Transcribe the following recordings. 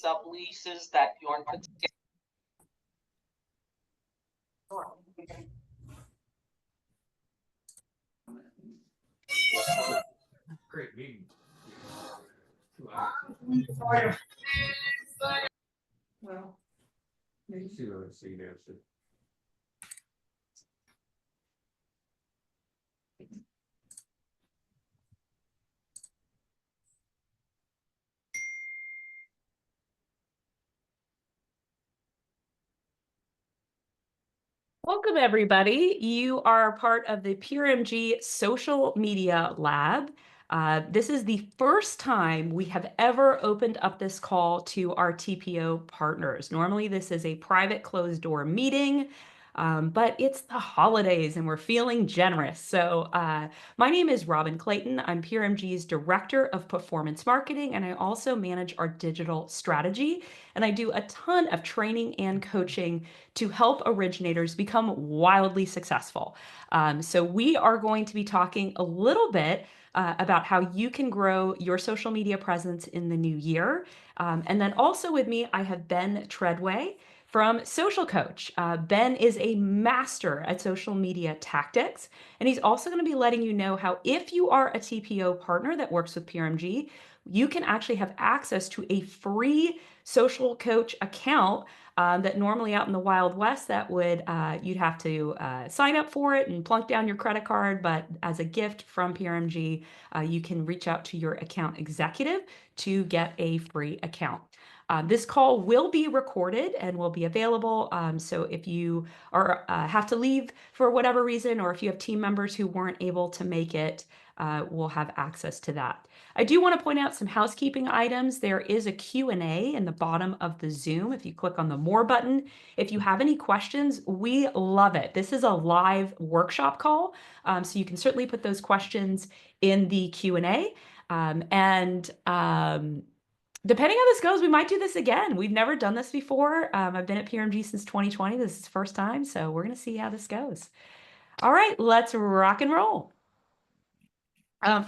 subleases that you aren't put together. Great meeting. Well, you see what I see there. So. Welcome, everybody. You are part of the PRMG Social Media Lab. This is the first time we have ever opened up this call to our TPO partners. Normally, this is a private closed-door meeting, but it's the holidays and we're feeling generous. So my name is Robin Clayton. I'm PRMG's Director of Performance Marketing, and I also manage our digital strategy. And I do a ton of training and coaching to help originators become wildly successful. So we are going to be talking a little bit about how you can grow your social media presence in the new year. And then also with me, I have Ben Treadway from SocialCoach. Ben is a master at social media tactics, and he's also going to be letting you know how if you are a TPO partner that works with PRMG, you can actually have access to a free SocialCoach account that normally out in the Wild West that would you'd have to sign up for it and plunk down your credit card. But as a gift from PRMG, you can reach out to your account executive to get a free account. This call will be recorded and will be available. So if you are have to leave for whatever reason, or if you have team members who weren't able to make it, we'll have access to that. I do want to point out some housekeeping items. There is a Q&A in the bottom of the Zoom. If you click on the More button, if you have any questions, we love it. This is a live workshop call, so you can certainly put those questions in the Q&A. Depending how this goes, we might do this again. We've never done this before. I've been at PRMG since 2020. This is the first time, so we're going to see how this goes. All right, let's rock and roll.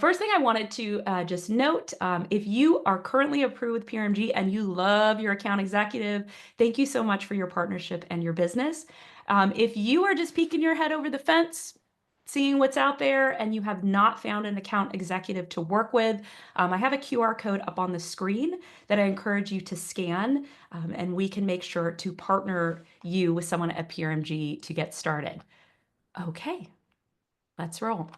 First thing I wanted to just note, if you are currently approved with PRMG and you love your account executive, thank you so much for your partnership and your business. If you are just peeking your head over the fence, seeing what's out there, and you have not found an account executive to work with, I have a QR code up on the screen that I encourage you to scan, and we can make sure to partner you with someone at PRMG to get started. Okay. Let's roll.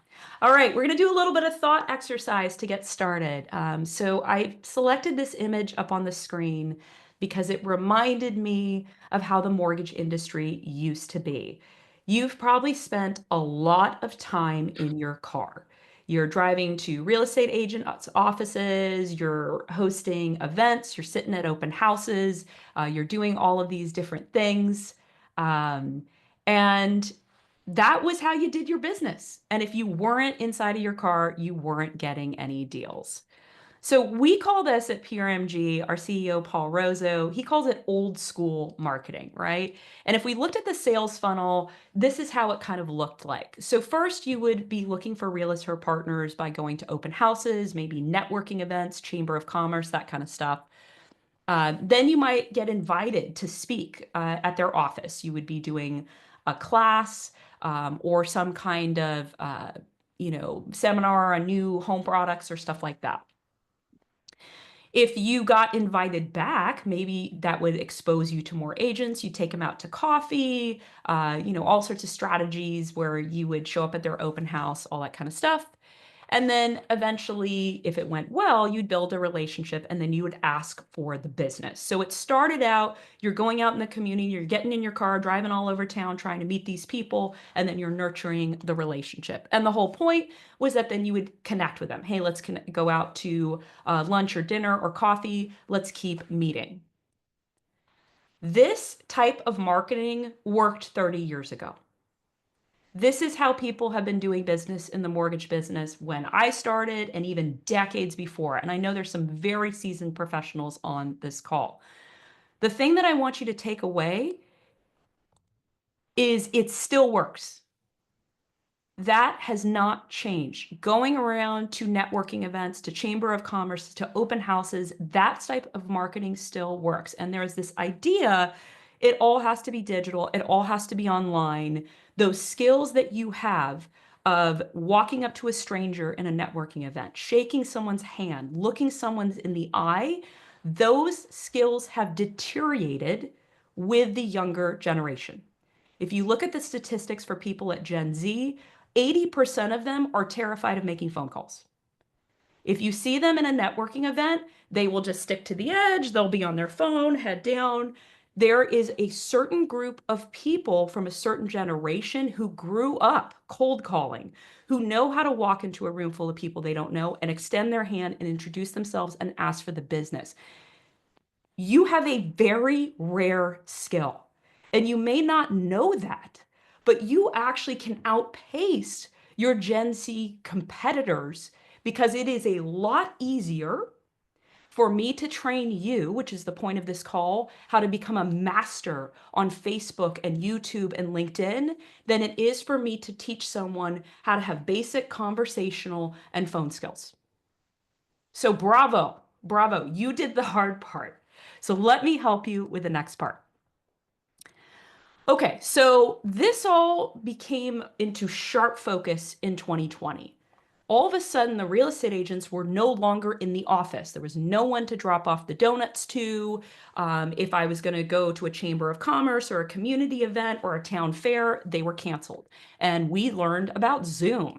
All right, we're going to do a little bit of thought exercise to get started. So I selected this image up on the screen because it reminded me of how the mortgage industry used to be. You've probably spent a lot of time in your car. You're driving to real estate agents' offices, you're hosting events, you're sitting at open houses, you're doing all of these different things. And that was how you did your business. And if you weren't inside of your car, you weren't getting any deals. So we call this at PRMG, our CEO, Paul Rozo, he calls it old school marketing, right? And if we looked at the sales funnel, this is how it kind of looked like. So first you would be looking for realtor partners by going to open houses, maybe networking events, chamber of commerce, that kind of stuff. Then you might get invited to speak at their office. You would be doing a class or some kind of seminar on new home products or stuff like that. If you got invited back, maybe that would expose you to more agents. You take them out to coffee, all sorts of strategies where you would show up at their open house, all that kind of stuff. And then eventually, if it went well, you'd build a relationship and then you would ask for the business. So it started out, you're going out in the community, you're getting in your car, driving all over town, trying to meet these people, and then you're nurturing the relationship. And the whole point was that then you would connect with them. Hey, let's go out to lunch or dinner or coffee. Let's keep meeting. This type of marketing worked 30 years ago. This is how people have been doing business in the mortgage business when I started and even decades before. And I know there's some very seasoned professionals on this call. The thing that I want you to take away is it still works. That has not changed. Going around to networking events, to Chamber of Commerce, to open houses, that type of marketing still works. And there's this idea, it all has to be digital, it all has to be online. Those skills that you have of walking up to a stranger in a networking event, shaking someone's hand, looking someone in the eye, those skills have deteriorated with the younger generation. If you look at the statistics for people at Gen Z, 80% of them are terrified of making phone calls. If you see them in a networking event, they will just stick to the edge. They'll be on their phone, head down. There is a certain group of people from a certain generation who grew up cold calling, who know how to walk into a room full of people they don't know and extend their hand and introduce themselves and ask for the business. You have a very rare skill, and you may not know that, but you actually can outpace your Gen Z competitors because it is a lot easier for me to train you, which is the point of this call, how to become a master on Facebook and YouTube and LinkedIn, than it is for me to teach someone how to have basic conversational and phone skills. So bravo, bravo, you did the hard part. So let me help you with the next part. Okay, so this all became into sharp focus in 2020. All of a sudden, the real estate agents were no longer in the office. There was no one to drop off the donuts to. If I was going to go to a chamber of commerce or a community event or a town fair, they were canceled. And we learned about Zoom.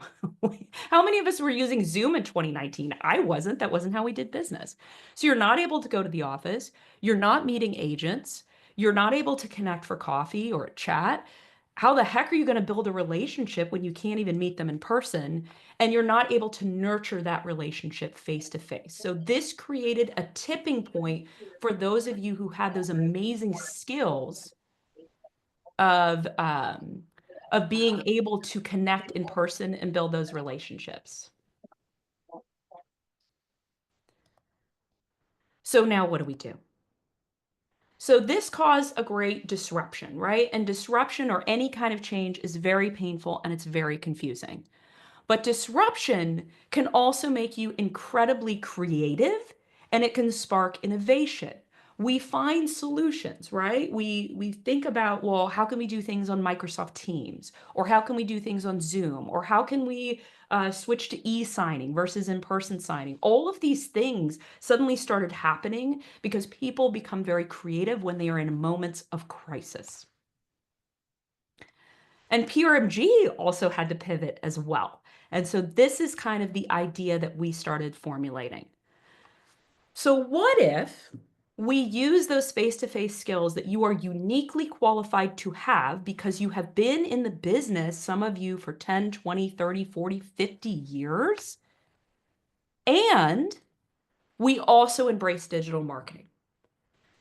How many of us were using Zoom in 2019? I wasn't. That wasn't how we did business. So you're not able to go to the office. You're not meeting agents. You're not able to connect for coffee or chat. How the heck are you going to build a relationship when you can't even meet them in person and you're not able to nurture that relationship face to face? So this created a tipping point for those of you who had those amazing skills of being able to connect in person and build those relationships. So now what do we do? So this caused a great disruption, right? And disruption or any kind of change is very painful and it's very confusing. But disruption can also make you incredibly creative and it can spark innovation. We find solutions, right? We think about, well, how can we do things on Microsoft Teams? Or how can we do things on Zoom? Or how can we switch to e-signing versus in-person signing? All of these things suddenly started happening because people become very creative when they are in moments of crisis. And PRMG also had to pivot as well. And so this is kind of the idea that we started formulating. So what if we use those face-to-face skills that you are uniquely qualified to have because you have been in the business, some of you for 10, 20, 30, 40, 50 years, and we also embrace digital marketing.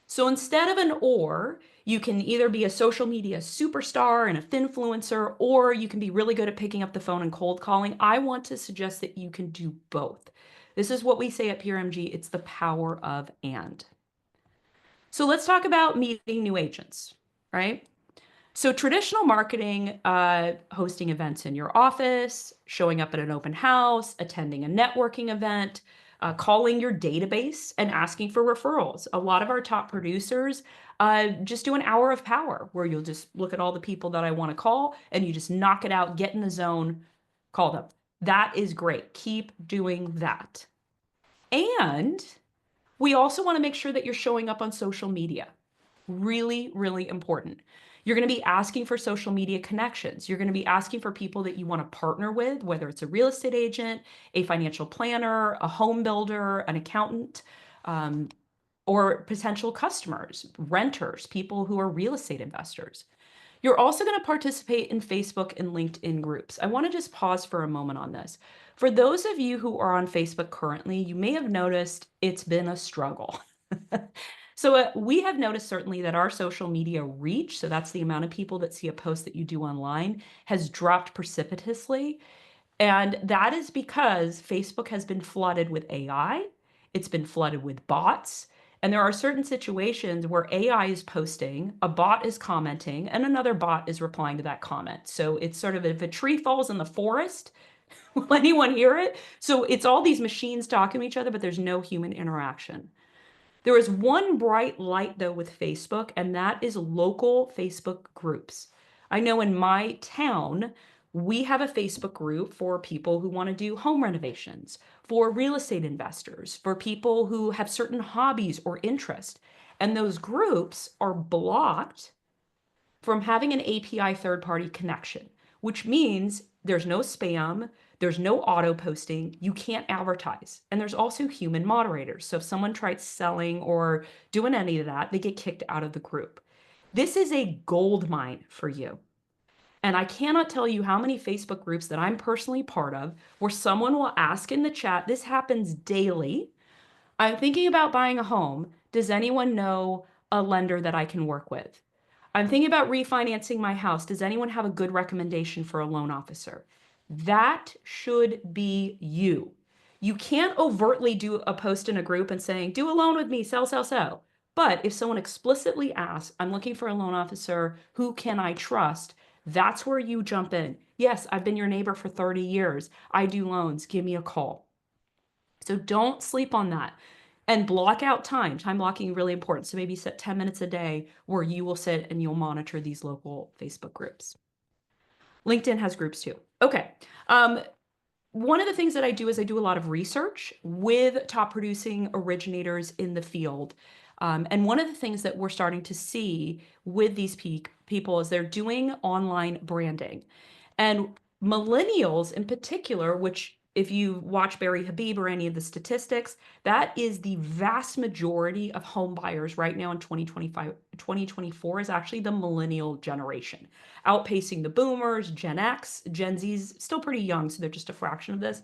So instead of an or, you can either be a social media superstar and a finfluencer, or you can be really good at picking up the phone and cold calling. I want to suggest that you can do both. This is what we say at PRMG, it's the power of and. So let's talk about meeting new agents, right? So traditional marketing, hosting events in your office, showing up at an open house, attending a networking event, calling your database and asking for referrals. A lot of our top producers just do an hour of power where you'll just look at all the people that I want to call and you just knock it out, get in the zone, call them. That is great. Keep doing that. And we also want to make sure that you're showing up on social media. Really, really important. You're going to be asking for social media connections. You're going to be asking for people that you want to partner with, whether it's a real estate agent, a financial planner, a home builder, an accountant, or potential customers, renters, people who are real estate investors. You're also going to participate in Facebook and LinkedIn groups. I want to just pause for a moment on this. For those of you who are on Facebook currently, you may have noticed it's been a struggle. So we have noticed certainly that our social media reach, so that's the amount of people that see a post that you do online, has dropped precipitously. And that is because Facebook has been flooded with AI, it's been flooded with bots, And there are certain situations where AI is posting, a bot is commenting, and another bot is replying to that comment. So it's sort of, if a tree falls in the forest, will anyone hear it? So it's all these machines talking to each other, but there's no human interaction. There is one bright light, though, with Facebook, and that is local Facebook groups. I know in my town, we have a Facebook group for people who want to do home renovations, for real estate investors, for people who have certain hobbies or interests. And those groups are blocked from having an API third-party connection, which means there's no spam, there's no auto posting, you can't advertise. And there's also human moderators. So if someone tries selling or doing any of that, they get kicked out of the group. This is a gold mine for you. And I cannot tell you how many Facebook groups that I'm personally part of where someone will ask in the chat, this happens daily, I'm thinking about buying a home. Does anyone know a lender that I can work with? I'm thinking about refinancing my house. Does anyone have a good recommendation for a loan officer? That should be you. You can't overtly do a post in a group and saying, do a loan with me, sell, sell, sell. But if someone explicitly asks, I'm looking for a loan officer, who can I trust? That's where you jump in. Yes, I've been your neighbor for 30 years. I do loans. Give me a call. So don't sleep on that. And block out time. Time blocking is really important. So maybe set 10 minutes a day where you will sit and you'll monitor these local Facebook groups. LinkedIn has groups too. Okay. One of the things that I do is I do a lot of research with top producing originators in the field. And one of the things that we're starting to see with these people is they're doing online branding. And millennials in particular, which if you watch Barry Habib or any of the statistics, that is the vast majority of home buyers right now in 2025, 2024 is actually the millennial generation, outpacing the boomers, Gen X, Gen Z's still pretty young, so they're just a fraction of this.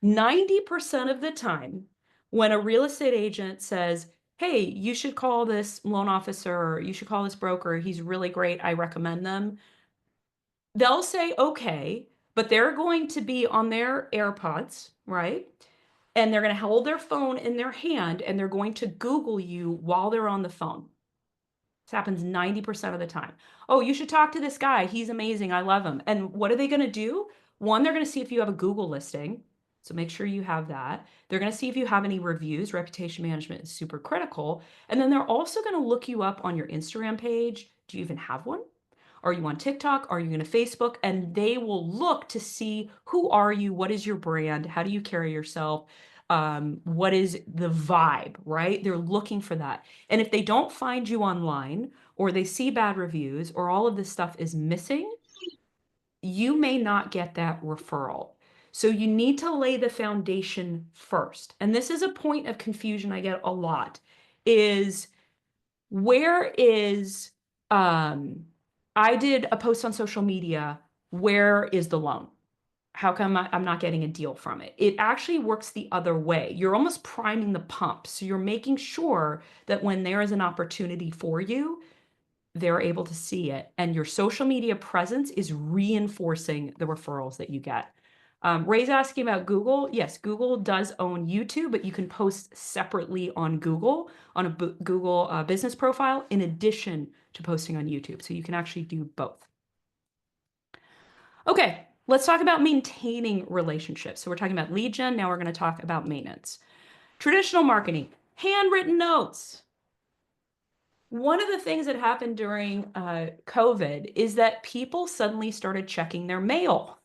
90% of the time, when a real estate agent says, hey, you should call this loan officer, or you should call this broker, he's really great, I recommend them, they'll say, okay, but they're going to be on their AirPods, right? And they're going to hold their phone in their hand and they're going to Google you while they're on the phone. This happens 90% of the time. Oh, you should talk to this guy. He's amazing. I love him. And what are they going to do? One, they're going to see if you have a Google listing. So make sure you have that. They're going to see if you have any reviews. Reputation management is super critical. And then they're also going to look you up on your Instagram page. Do you even have one? Are you on TikTok? Are you going to Facebook? And they will look to see, who are you? What is your brand? How do you carry yourself? What is the vibe, right? They're looking for that. And if they don't find you online, or they see bad reviews, or all of this stuff is missing, you may not get that referral. So you need to lay the foundation first. And this is a point of confusion I get a lot, is where is, I did a post on social media, where is the loan? How come I'm not getting a deal from it? It actually works the other way. You're almost priming the pump. So you're making sure that when there is an opportunity for you, they're able to see it. And your social media presence is reinforcing the referrals that you get. Ray's asking about Google. Yes, Google does own YouTube, but you can post separately on Google, on a Google business profile, in addition to posting on YouTube. So you can actually do both. Okay, let's talk about maintaining relationships. So we're talking about lead gen. Now we're going to talk about maintenance. Traditional marketing, handwritten notes. One of the things that happened during COVID is that people suddenly started checking their mail.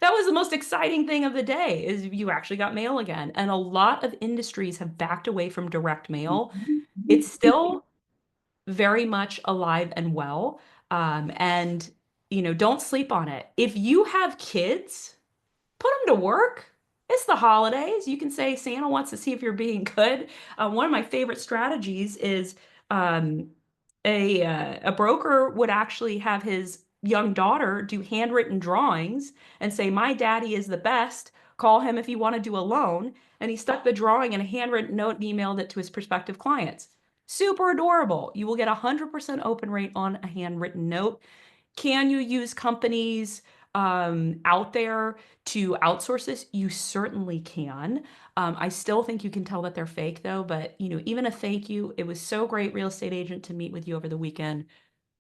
That was the most exciting thing of the day, is you actually got mail again. And a lot of industries have backed away from direct mail. It's still very much alive and well. And, you know, don't sleep on it. If you have kids, put them to work. It's the holidays. You can say Santa wants to see if you're being good. One of my favorite strategies is a broker would actually have his young daughter do handwritten drawings and say, my daddy is the best. Call him if you want to do a loan. And he stuck the drawing in a handwritten note and emailed it to his prospective clients. Super adorable. You will get 100% open rate on a handwritten note. Can you use companies out there to outsource this, you certainly can. I still think you can tell that they're fake though, but even a thank you, it was so great, real estate agent, to meet with you over the weekend.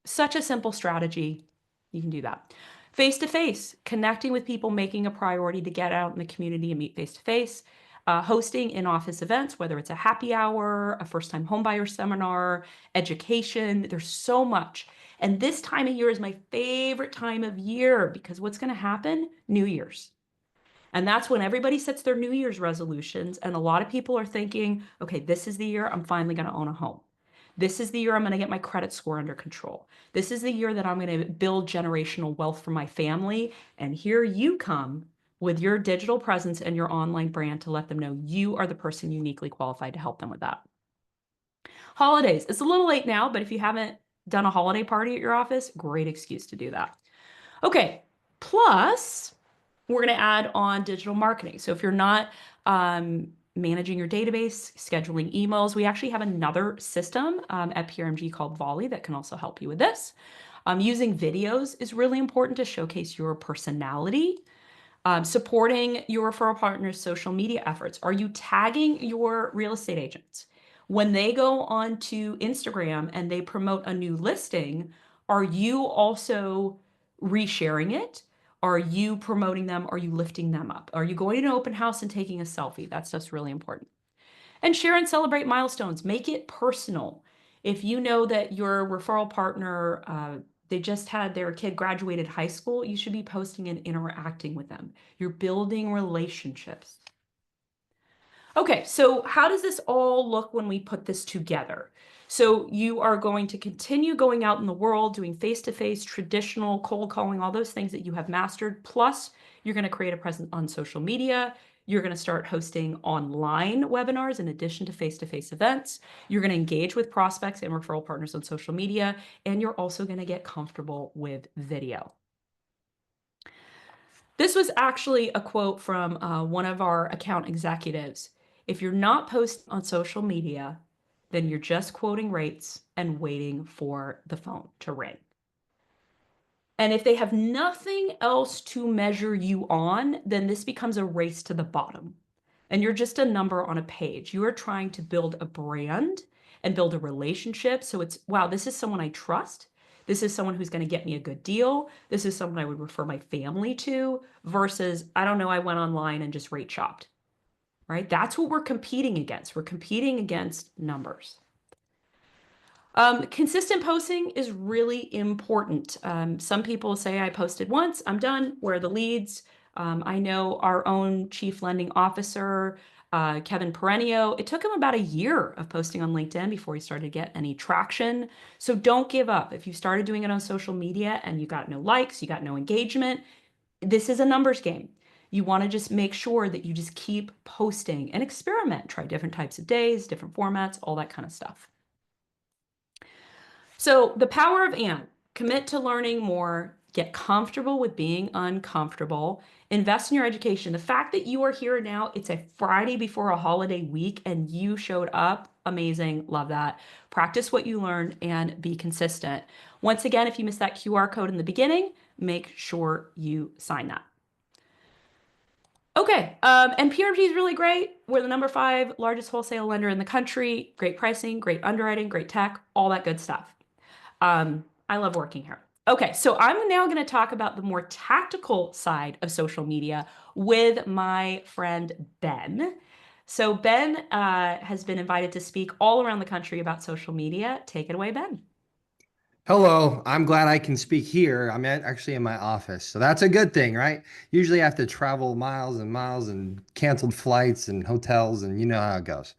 Such a simple strategy. You can do that. Face-to-face, connecting with people, making a priority to get out in the community and meet face-to-face. Hosting in-office events, whether it's a happy hour, a first-time homebuyer seminar, education, there's so much. And this time of year is my favorite time of year because what's going to happen? New Year's. And that's when everybody sets their New Year's resolutions. And a lot of people are thinking, okay, this is the year I'm finally going to own a home. This is the year I'm going to get my credit score under control. This is the year that I'm going to build generational wealth for my family. And here you come with your digital presence and your online brand to let them know you are the person uniquely qualified to help them with that. Holidays. It's a little late now, but if you haven't done a holiday party at your office, great excuse to do that. Okay. Plus, we're going to add on digital marketing. So if you're not managing your database, scheduling emails, we actually have another system at PRMG called Volley that can also help you with this. Using videos is really important to showcase your personality. Supporting your referral partners' social media efforts. Are you tagging your real estate agents? When they go onto Instagram and they promote a new listing, are you also resharing it? Are you promoting them? Are you lifting them up? Are you going to an open house and taking a selfie? That stuff's really important. And share and celebrate milestones. Make it personal. If you know that your referral partner, they just had their kid graduated high school, you should be posting and interacting with them. You're building relationships. Okay, so how does this all look when we put this together? So you are going to continue going out in the world, doing face-to-face, traditional cold calling, all those things that you have mastered. Plus, you're going to create a presence on social media. You're going to start hosting online webinars in addition to face-to-face events. You're going to engage with prospects and referral partners on social media, and you're also going to get comfortable with video. This was actually a quote from one of our account executives. If you're not posting on social media, then you're just quoting rates and waiting for the phone to ring. And if they have nothing else to measure you on, then this becomes a race to the bottom. And you're just a number on a page. You are trying to build a brand and build a relationship. So it's, wow, this is someone I trust. This is someone who's going to get me a good deal. This is someone I would refer my family to versus, I don't know, I went online and just rate shopped, right? That's what we're competing against. We're competing against numbers. Consistent posting is really important. Some people say I posted once, I'm done. Where are the leads? I know our own chief lending officer, Kevin Perenio, it took him about a year of posting on LinkedIn before he started to get any traction. So don't give up. If you started doing it on social media and you got no likes, you got no engagement, this is a numbers game. You want to just make sure that you just keep posting and experiment, try different types of days, different formats, all that kind of stuff. So the power of and, commit to learning more, get comfortable with being uncomfortable, invest in your education. The fact that you are here now, it's a Friday before a holiday week and you showed up, amazing, love that. Practice what you learned and be consistent. Once again, if you missed that QR code in the beginning, make sure you sign that. Okay, and PRMG is really great. We're the number 5 largest wholesale lender in the country. Great pricing, great underwriting, great tech, all that good stuff. I love working here. Okay, so I'm now going to talk about the more tactical side of social media with my friend Ben. So Ben has been invited to speak all around the country about social media. Take it away, Ben. Hello, I'm glad I can speak here. I'm actually in my office, so that's a good thing, right? Usually I have to travel miles and miles and canceled flights and hotels, and you know how it goes.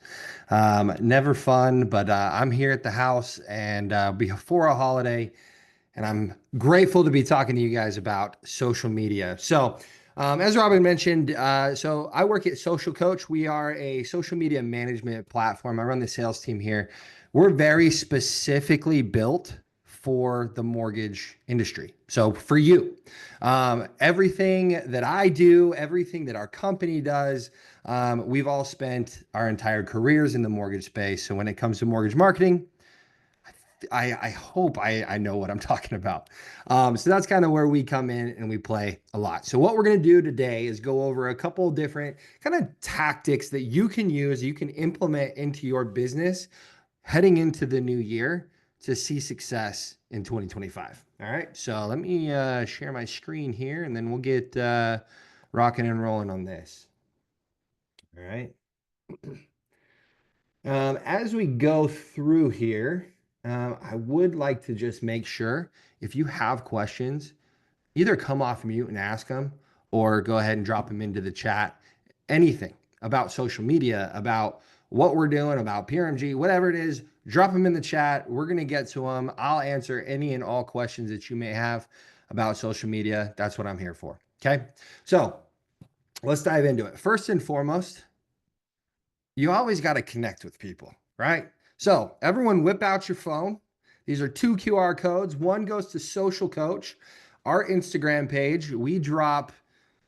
Never fun, but I'm here at the house and before a holiday, and I'm grateful to be talking to you guys about social media. So, as Robin mentioned, so I work at SocialCoach. We are a social media management platform. I run the sales team here. We're very specifically built for the mortgage industry. So for you, everything that I do, everything that our company does, we've all spent our entire careers in the mortgage space. So when it comes to mortgage marketing, I hope I know what I'm talking about. So that's kind of where we come in and we play a lot. So what we're going to do today is go over a couple of different kind of tactics that you can use, you can implement into your business heading into the new year to see success in 2025. All right. So let me share my screen here and then we'll get rocking and rolling on this. All right. As we go through here, I would like to just make sure if you have questions, either come off mute and ask them or go ahead and drop them into the chat. Anything about social media, about what we're doing, about PRMG, whatever it is, drop them in the chat. We're going to get to them. I'll answer any and all questions that you may have about social media. That's what I'm here for. Okay. So let's dive into it. First and foremost, you always got to connect with people, right? So everyone whip out your phone. These are 2 QR codes. One goes to SocialCoach, our Instagram page. We drop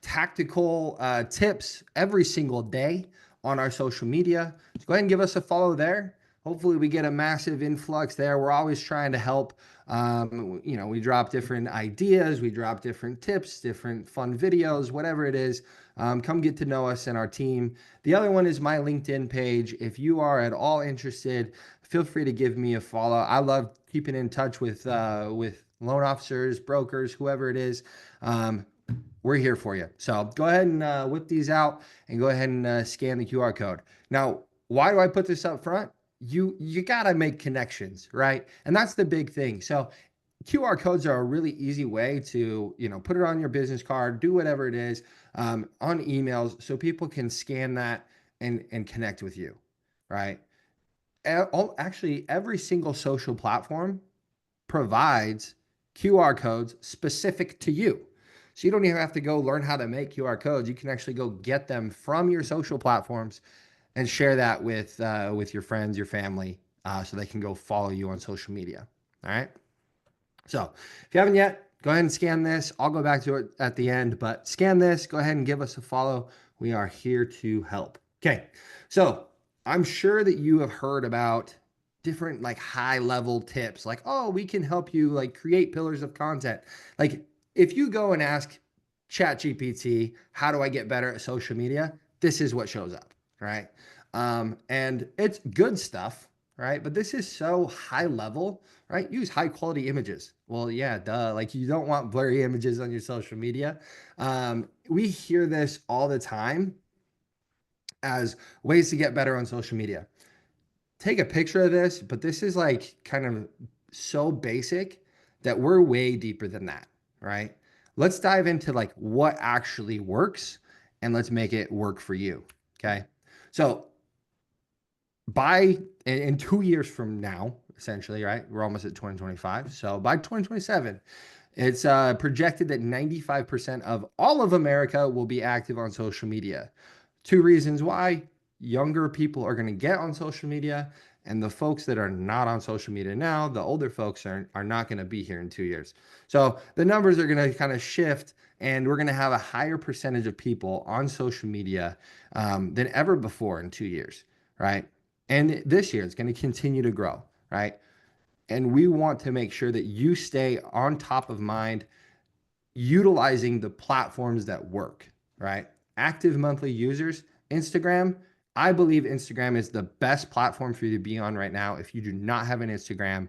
tactical tips every single day on our social media. So go ahead and give us a follow there. Hopefully we get a massive influx there. We're always trying to help. We drop different ideas. We drop different tips, different fun videos, whatever it is. Come get to know us and our team. The other one is my LinkedIn page. If you are at all interested, feel free to give me a follow. I love keeping in touch with loan officers, brokers, whoever it is. We're here for you. So go ahead and whip these out and go ahead and scan the QR code. Now, why do I put this up front? You got to make connections, right? And that's the big thing. So QR codes are a really easy way to, put it on your business card, do whatever it is, on emails so people can scan that and connect with you, right? Actually, every single social platform provides QR codes specific to you. So you don't even have to go learn how to make QR codes. You can actually go get them from your social platforms and share that with your friends, your family, so they can go follow you on social media. All right. So if you haven't yet, go ahead and scan this. I'll go back to it at the end, but scan this. Go ahead and give us a follow. We are here to help. Okay. So I'm sure that you have heard about different high level tips like, oh, we can help you create pillars of content. If you go and ask ChatGPT, how do I get better at social media? This is what shows up, right? And it's good stuff, right? But this is so high level, right? Use high quality images. Well, yeah, duh. You don't want blurry images on your social media. We hear this all the time as ways to get better on social media. Take a picture of this, but this is kind of so basic that we're way deeper than that, right? Let's dive into what actually works and let's make it work for you. Okay. So in 2 years from now, essentially, right? We're almost at 2025. So by 2027, it's projected that 95% of all of America will be active on social media. 2 reasons why. Younger people are going to get on social media, and the folks that are not on social media now, the older folks are not going to be here in 2 years. So the numbers are going to kind of shift, and we're going to have a higher percentage of people on social media than ever before in 2 years, right? And this year it's going to continue to grow, right? And we want to make sure that you stay on top of mind, utilizing the platforms that work, right? Active monthly users, Instagram. I believe Instagram is the best platform for you to be on right now. If you do not have an Instagram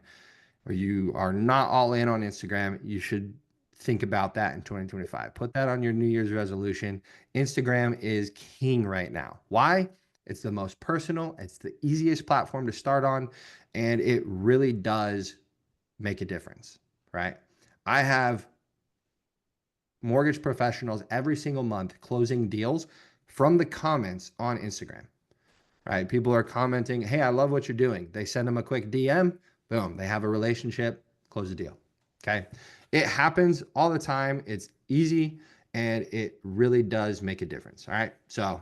or you are not all in on Instagram, you should think about that in 2025. Put that on your New Year's resolution. Instagram is king right now. Why? It's the most personal. It's the easiest platform to start on, and it really does make a difference, right? I have mortgage professionals every single month closing deals from the comments on Instagram, right? People are commenting, hey, I love what you're doing. They send them a quick DM, boom, they have a relationship, close the deal, okay? It happens all the time. It's easy, and it really does make a difference, all right? So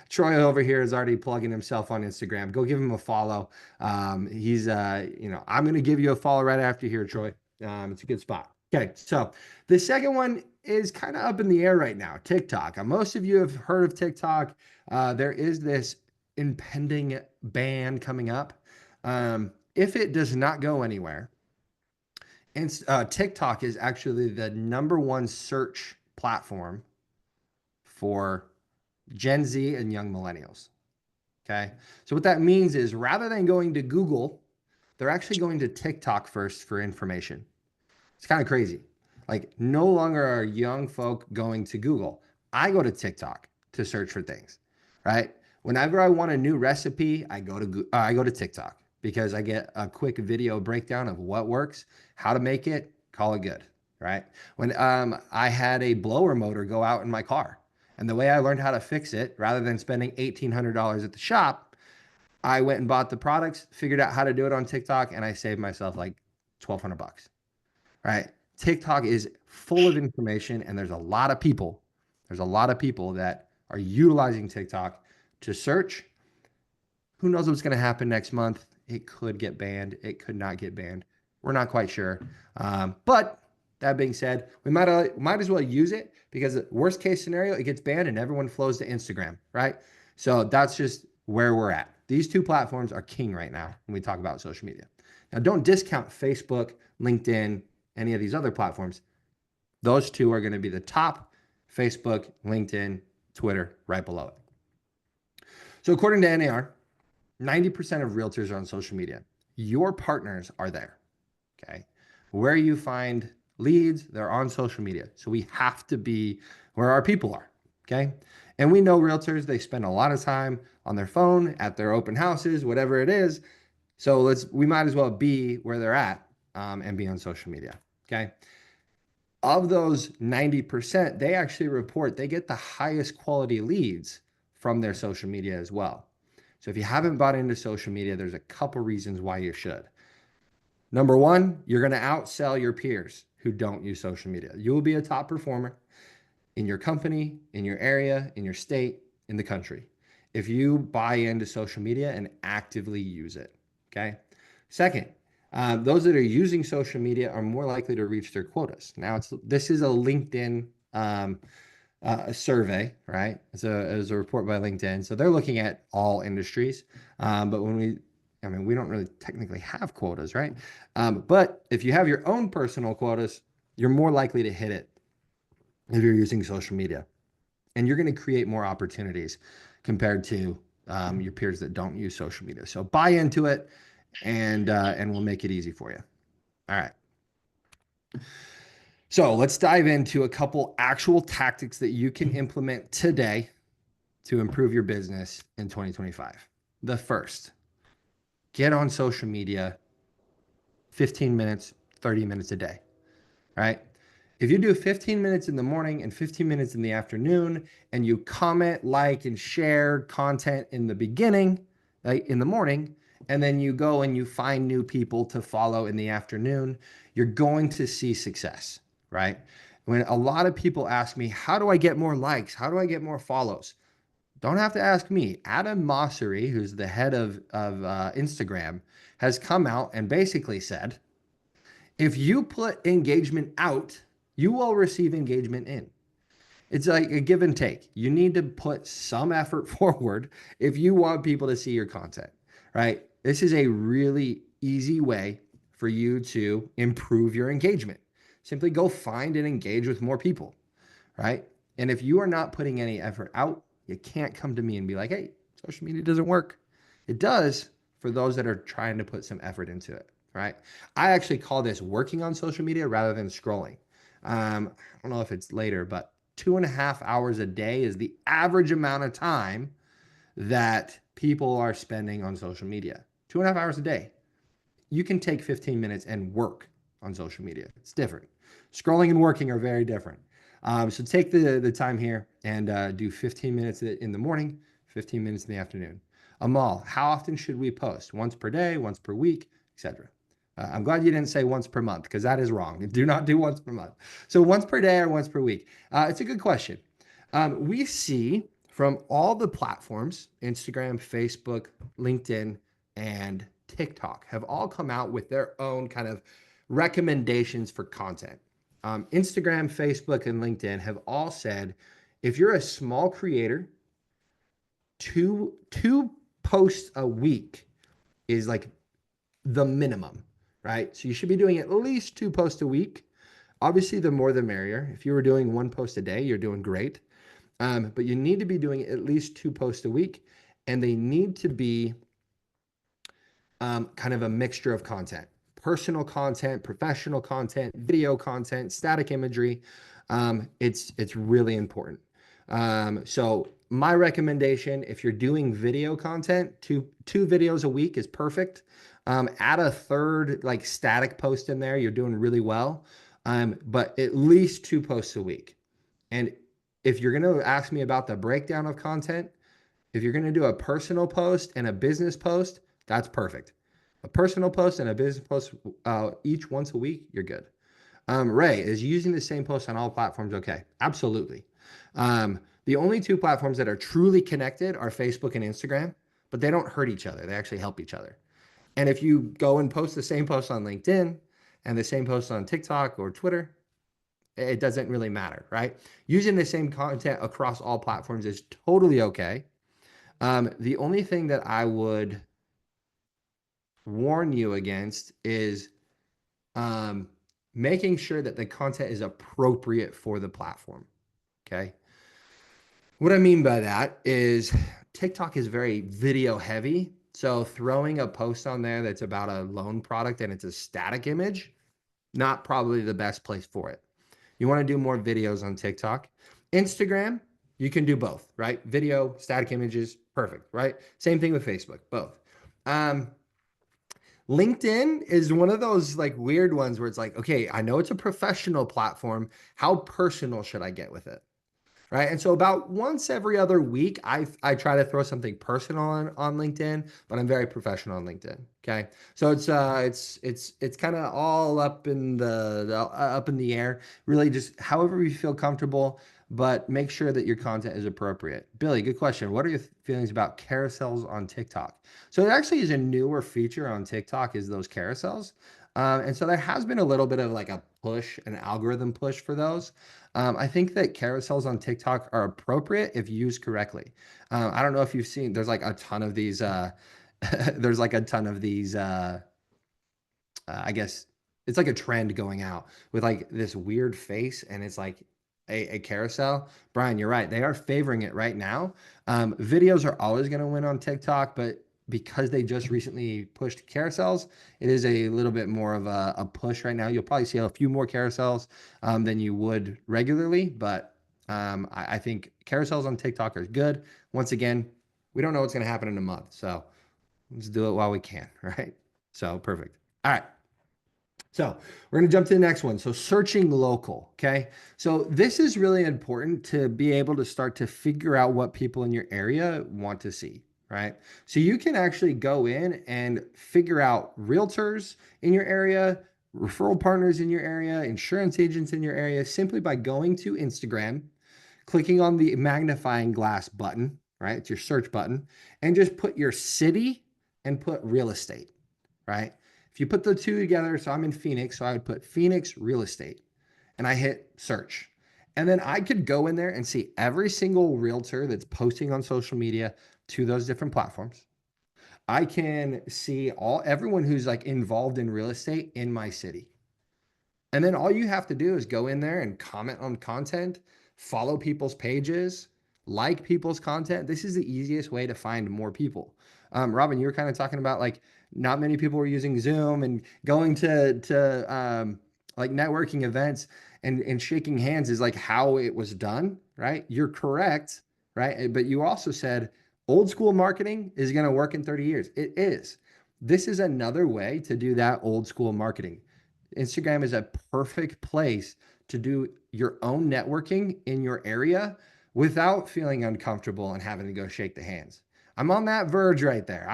Troy over here is already plugging himself on Instagram. Go give him a follow. I'm going to give you a follow right after here, Troy. It's a good spot. Okay, so the second one is kind of up in the air right now, TikTok. Most of you have heard of TikTok. There is this impending ban coming up. if it does not go anywhere, and TikTok is actually the #1 search platform for Gen Z and young millennials. Okay. So what that means is rather than going to Google, they're actually going to TikTok first for information. It's kind of crazy. Like no longer are young folk going to Google. I go to TikTok to search for things, right? Whenever I want a new recipe, I go to TikTok because I get a quick video breakdown of what works, how to make it, call it good, right? When I had a blower motor go out in my car, and the way I learned how to fix it, rather than spending $1,800 at the shop, I went and bought the products, figured out how to do it on TikTok, and I saved myself like $1,200, right? TikTok is full of information, and there's a lot of people that are utilizing TikTok to search. Who knows what's going to happen next month? It could get banned. It could not get banned. We're not quite sure. But that being said, we might as well use it because worst case scenario, it gets banned and everyone flows to Instagram, right? So that's just where we're at. These two platforms are king right now when we talk about social media. Now, don't discount Facebook, LinkedIn, any of these other platforms. Those two are going to be the top: Facebook, LinkedIn, Twitter, right below it. So according to NAR, 90% of realtors are on social media. Your partners are there, okay? Where you find leads, they're on social media. So we have to be where our people are, okay? And we know realtors, they spend a lot of time on their phone, at their open houses, whatever it is. So we might as well be where they're at and be on social media, okay? Of those 90%, they actually report they get the highest quality leads from their social media as well. So if you haven't bought into social media, there's a couple reasons why you should. Number one, you're going to outsell your peers who don't use social media. You will be a top performer in your company, in your area, in your state, in the country, if you buy into social media and actively use it, okay? Second, those that are using social media are more likely to reach their quotas. Now, this is a LinkedIn a survey, right? It's a report by LinkedIn. So they're looking at all industries. But we don't really technically have quotas, right? But if you have your own personal quotas, you're more likely to hit it if you're using social media. And you're going to create more opportunities compared to your peers that don't use social media. So buy into it, and we'll make it easy for you. All right. So let's dive into a couple actual tactics that you can implement today to improve your business in 2025. The first, get on social media 15 minutes, 30 minutes a day, right? If you do 15 minutes in the morning and 15 minutes in the afternoon, and you comment, like, and share content in the beginning, like in the morning, and then you go and you find new people to follow in the afternoon, you're going to see success, right? When a lot of people ask me, how do I get more likes? How do I get more follows? Don't have to ask me. Adam Mosseri, who's the head of Instagram, has come out and basically said, if you put engagement out, you will receive engagement in. It's like a give and take. You need to put some effort forward if you want people to see your content, right? This is a really easy way for you to improve your engagement. Simply go find and engage with more people, right? And if you are not putting any effort out, you can't come to me and be like, hey, social media doesn't work. It does for those that are trying to put some effort into it, right? I actually call this working on social media rather than scrolling. I don't know if it's later, but 2.5 hours a day is the average amount of time that people are spending on social media. 2.5 hours a day. You can take 15 minutes and work on social media. It's different. Scrolling and working are very different. So take the time here and do 15 minutes in the morning, 15 minutes in the afternoon. Amal, how often should we post? Once per day, once per week, etc. I'm glad you didn't say once per month, because that is wrong. Do not do once per month. So once per day or once per week. It's a good question. We see from all the platforms, Instagram, Facebook, LinkedIn, and TikTok have all come out with their own kind of recommendations for content. Instagram, Facebook, and LinkedIn have all said, if you're a small creator, two posts a week is like the minimum, right? So you should be doing at least 2 posts a week. Obviously, the more the merrier. If you were doing 1 post a day, you're doing great. But you need to be doing at least 2 posts a week, and they need to be kind of a mixture of content, personal content, professional content, video content, static imagery. It's really important. So my recommendation, if you're doing video content, two videos a week is perfect. Add a third like static post in there. You're doing really well. But at least 2 posts a week. And if you're going to ask me about the breakdown of content, if you're going to do a personal post and a business post, that's perfect. A personal post and a business post each once a week, you're good. Ray, is using the same post on all platforms okay? Absolutely. The only 2 platforms that are truly connected are Facebook and Instagram, but they don't hurt each other. They actually help each other. And if you go and post the same post on LinkedIn and the same post on TikTok or Twitter, it doesn't really matter, right? Using the same content across all platforms is totally okay. The only thing that I would warn you against is making sure that the content is appropriate for the platform, okay? What I mean by that is TikTok is very video heavy. So throwing a post on there that's about a loan product and it's a static image, not probably the best place for it. You want to do more videos on TikTok. Instagram, you can do both, right? Video, static images, perfect, right? Same thing with Facebook, both. LinkedIn is one of those like weird ones where it's like, okay, I know it's a professional platform. How personal should I get with it? Right. And so about once every other week, I try to throw something personal on LinkedIn, but I'm very professional on LinkedIn. Okay. So it's kind of all up in up in the air, really just however you feel comfortable, but make sure that your content is appropriate. Billy, good question. What are your feelings about carousels on TikTok? So it actually is a newer feature on TikTok is those carousels. And so there has been a little bit of like a push, an algorithm push for those. I think that carousels on TikTok are appropriate if used correctly. I don't know if you've seen, there's like a ton of these, there's like a ton of these, I guess it's like a trend going out with like this weird face and it's like a carousel. Brian, you're right. They are favoring it right now. Videos are always going to win on TikTok, but because they just recently pushed carousels, it is a little bit more of a push right now. You'll probably see a few more carousels than you would regularly, but I think carousels on TikTok are good. Once again, we don't know what's going to happen in a month, so let's do it while we can, right? So perfect. All right. So we're going to jump to the next one. So searching local. Okay. So this is really important to be able to start to figure out what people in your area want to see, right? So you can actually go in and figure out realtors in your area, referral partners in your area, insurance agents in your area, simply by going to Instagram, clicking on the magnifying glass button, right? It's your search button, and just put your city and put real estate, right? If you put the 2 together, so I'm in Phoenix, so I would put Phoenix real estate and I hit search. And then I could go in there and see every single realtor that's posting on social media to those different platforms. I can see everyone who's like involved in real estate in my city. And then all you have to do is go in there and comment on content, follow people's pages, like people's content. This is the easiest way to find more people. Robin, you were kind of talking about like not many people were using Zoom and going to like networking events and shaking hands is like how it was done, right? You're correct, right? But you also said old school marketing is going to work in 30 years. It is. This is another way to do that old school marketing. Instagram is a perfect place to do your own networking in your area without feeling uncomfortable and having to go shake the hands. I'm on that verge right there.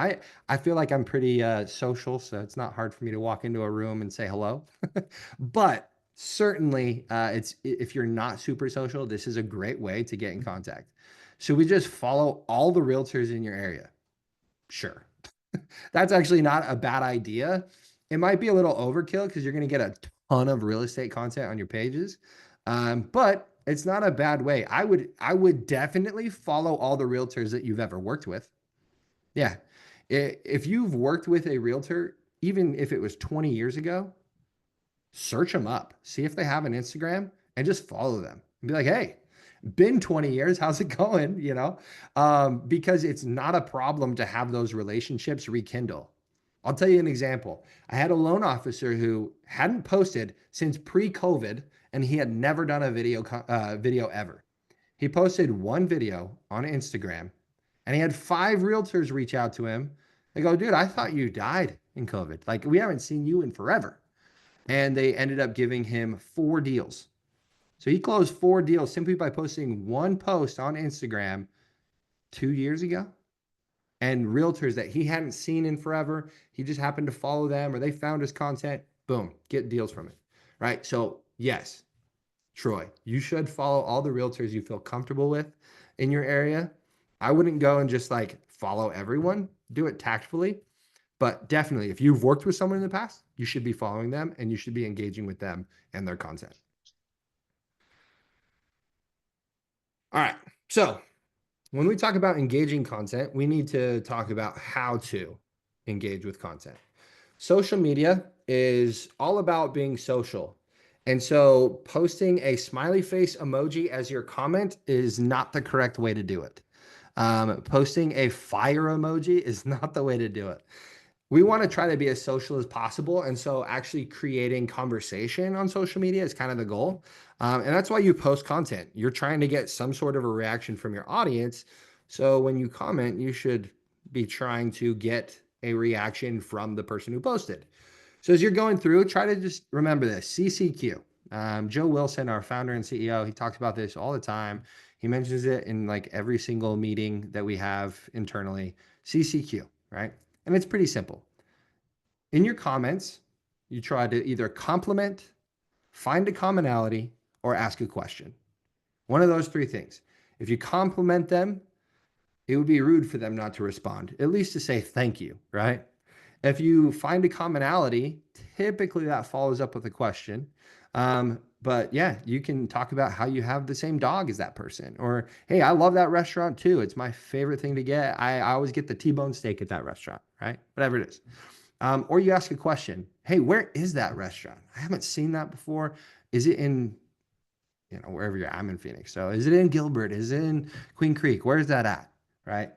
I feel like I'm pretty social, so it's not hard for me to walk into a room and say hello. But certainly, if you're not super social, this is a great way to get in contact. Should we just follow all the realtors in your area? Sure. That's actually not a bad idea. It might be a little overkill because you're going to get a ton of real estate content on your pages, but it's not a bad way. I would definitely follow all the realtors that you've ever worked with. Yeah. If you've worked with a realtor, even if it was 20 years ago, search them up, see if they have an Instagram and just follow them and be like, hey, been 20 years, how's it going? Because it's not a problem to have those relationships rekindle. I'll tell you an example. I had a loan officer who hadn't posted since pre-COVID, and he had never done a video ever. He posted one video on Instagram, and he had 5 realtors reach out to him. They go, dude, I thought you died in COVID. Like, we haven't seen you in forever. And they ended up giving him 4 deals. So he closed 4 deals simply by posting one post on Instagram 2 years ago. And realtors that he hadn't seen in forever, he just happened to follow them or they found his content, boom, get deals from it, right? So yes, Troy, you should follow all the realtors you feel comfortable with in your area. I wouldn't go and just like follow everyone, do it tactfully. But definitely, if you've worked with someone in the past, you should be following them and you should be engaging with them and their content. All right. So when we talk about engaging content, we need to talk about how to engage with content. Social media is all about being social. And so posting a smiley face emoji as your comment is not the correct way to do it. Posting a fire emoji is not the way to do it. We want to try to be as social as possible. And so actually creating conversation on social media is kind of the goal. And that's why you post content. You're trying to get some sort of a reaction from your audience. So when you comment, you should be trying to get a reaction from the person who posted. So as you're going through, try to just remember this, CCQ. Joe Wilson, our founder and CEO, he talks about this all the time. He mentions it in like every single meeting that we have internally, CCQ, right? And it's pretty simple. In your comments, you try to either compliment, find a commonality, or ask a question. One of those 3 things. If you compliment them, it would be rude for them not to respond, at least to say thank you, right? If you find a commonality, typically that follows up with a question. But yeah, you can talk about how you have the same dog as that person. Or, hey, I love that restaurant too. It's my favorite thing to get. I always get the T-bone steak at that restaurant, right? Whatever it is. Or you ask a question. Hey, where is that restaurant? I haven't seen that before. Is it in, wherever you're at? I'm in Phoenix. So is it in Gilbert? Is it in Queen Creek? Where's that at? Right?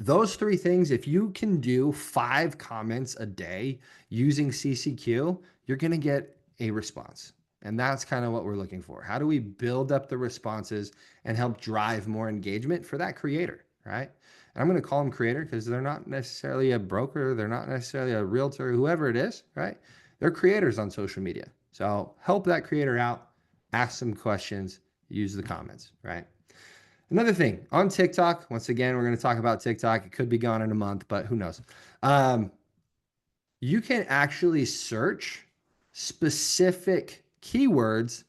Those 3 things, if you can do 5 comments a day using CCQ, you're going to get a response. And that's kind of what we're looking for. How do we build up the responses and help drive more engagement for that creator, right? And I'm going to call them creator because they're not necessarily a broker. They're not necessarily a realtor, whoever it is, right? They're creators on social media. So help that creator out, ask some questions, use the comments, right? Another thing on TikTok, once again, we're going to talk about TikTok. It could be gone in a month, but who knows? You can actually search specific keywords,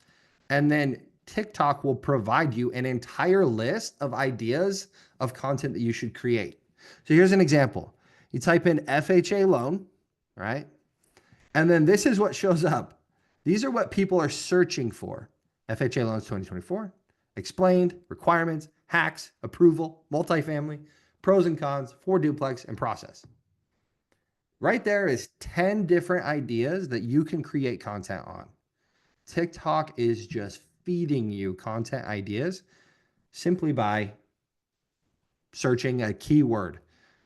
and then TikTok will provide you an entire list of ideas of content that you should create. So here's an example. You type in FHA loan, right? And then this is what shows up. These are what people are searching for. FHA loans 2024. Explained, requirements, hacks, approval, multifamily, pros and cons, 4 duplex, and process. Right there is 10 different ideas that you can create content on. TikTok is just feeding you content ideas simply by searching a keyword.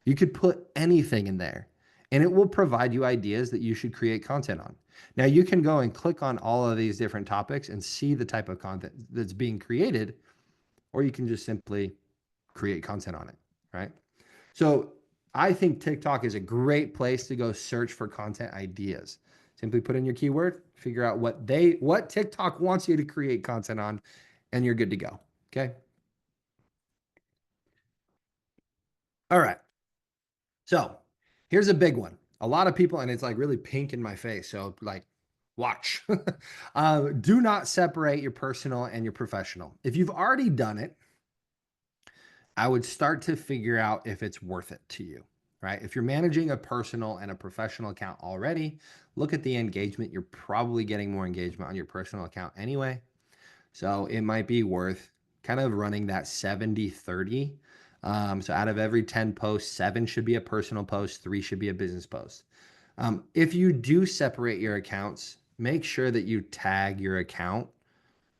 You could put anything in there and it will provide you ideas that you should create content on. Now you can go and click on all of these different topics and see the type of content that's being created, or you can just simply create content on it, right? So I think TikTok is a great place to go search for content ideas. Simply put in your keyword, figure out what TikTok wants you to create content on, and you're good to go, okay? All right. So here's a big one. A lot of people, and it's like really pink in my face. So like, watch. Do not separate your personal and your professional. If you've already done it, I would start to figure out if it's worth it to you, right? If you're managing a personal and a professional account already, look at the engagement. You're probably getting more engagement on your personal account anyway. So it might be worth kind of running that 70-30 So out of every 10 posts, 7 should be a personal post, 3 should be a business post. If you do separate your accounts, make sure that you tag your account,